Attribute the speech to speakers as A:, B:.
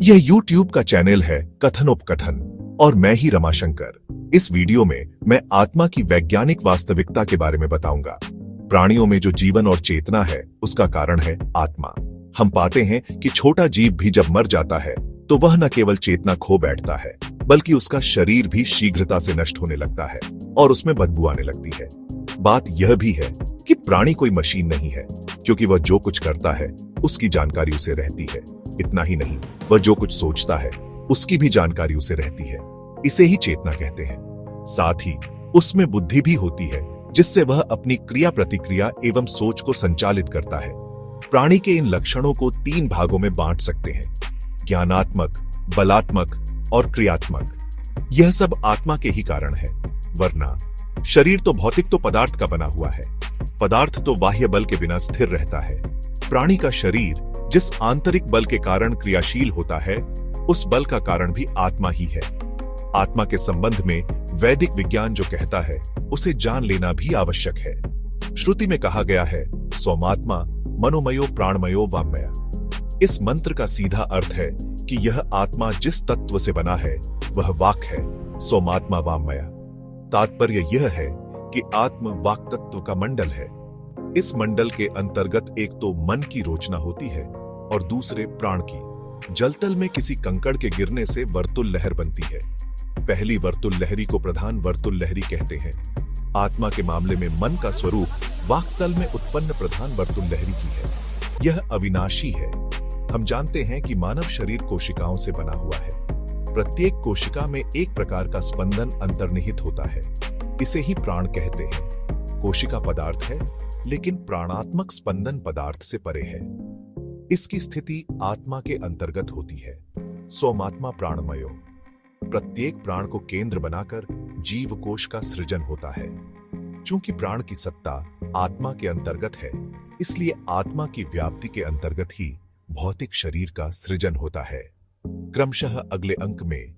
A: यह YouTube का channel है कथनोपकथन और मैं ही रमाशंकर। इस वीडियो में मैं आत्मा की वैज्ञानिक वास्तविकता के बारे में बताऊंगा। प्राणियों में जो जीवन और चेतना है उसका कारण है आत्मा। हम पाते हैं कि छोटा जीव भी जब मर जाता है तो वह न केवल चेतना खो बैठता है बल्कि उसका शरीर भी शीघ्रता से नष्ट होने लगता है और उसमें बदबू आने लगती है। बात यह भी है कि प्राणी कोई मशीन नहीं है, क्योंकि वह जो कुछ करता है उसकी जानकारी उसे रहती है। इतना ही नहीं, वह जो कुछ सोचता है उसकी भी जानकारी उसे रहती है। इसे ही चेतना कहते हैं। साथ ही उसमें बुद्धि भी होती है जिससे वह अपनी क्रिया प्रतिक्रिया एवं सोच को संचालित करता है। प्राणी के इन लक्षणों को 3 भागों में बांट सकते हैं: ज्ञानात्मक, बलात्मक और क्रियात्मक। यह सब आत्मा के ही कारण है, वरना शरीर तो भौतिक तो पदार्थ का बना हुआ है। पदार्थ तो बाह्य बल के बिना स्थिर रहता है। प्राणी का शरीर जिस आंतरिक बल के कारण क्रियाशील होता है उस बल का कारण भी आत्मा ही है। आत्मा के संबंध में वैदिक विज्ञान जो कहता है उसे जान लेना भी आवश्यक है। श्रुति में कहा गया है, सोमात्मा मनोमयो प्राणमयो वाङ्मय। इस मंत्र का सीधा अर्थ है कि यह आत्मा जिस तत्व से बना है वह वाक है, सोमात्मा वाङ्मय। तात्पर्य यह है कि आत्म वाक तत्व का मंडल है। इस मंडल के अंतर्गत एक तो मन की रोचना होती है और दूसरे प्राण की। जलतल में किसी कंकड़ के गिरने से वर्तुल लहर बनती है। पहली वर्तुल लहरी को प्रधान वर्तुल लहरी कहते हैं। आत्मा के मामले में मन का स्वरूप वाक्तल में उत्पन्न प्रधान वर्तुल लहरी की है। यह अविनाशी है। हम जानते हैं कि मानव शरीर कोशिकाओं से बना हुआ है। प्रत्येक कोशिका में एक प्रकार का स्पंदन अंतर्निहित होता है। इसे ही प्राण कहते हैं। कोशिका पदार्थ है, लेकिन प्राणात्मक स्पंदन पदार्थ से परे है। इसकी स्थिति आत्मा के अंतर्गत होती है। सोमात्मा प्राणमयो। प्रत्येक प्राण को केंद्र बनाकर जीव कोश का सृजन होता है। चूंकि प्राण की सत्ता आत्मा के अंतर्गत है, इसलिए आत्मा की व्याप्ति के अंतर्गत ही भौतिक शरीर का सृजन होता है। क्रमशः अगले अंक में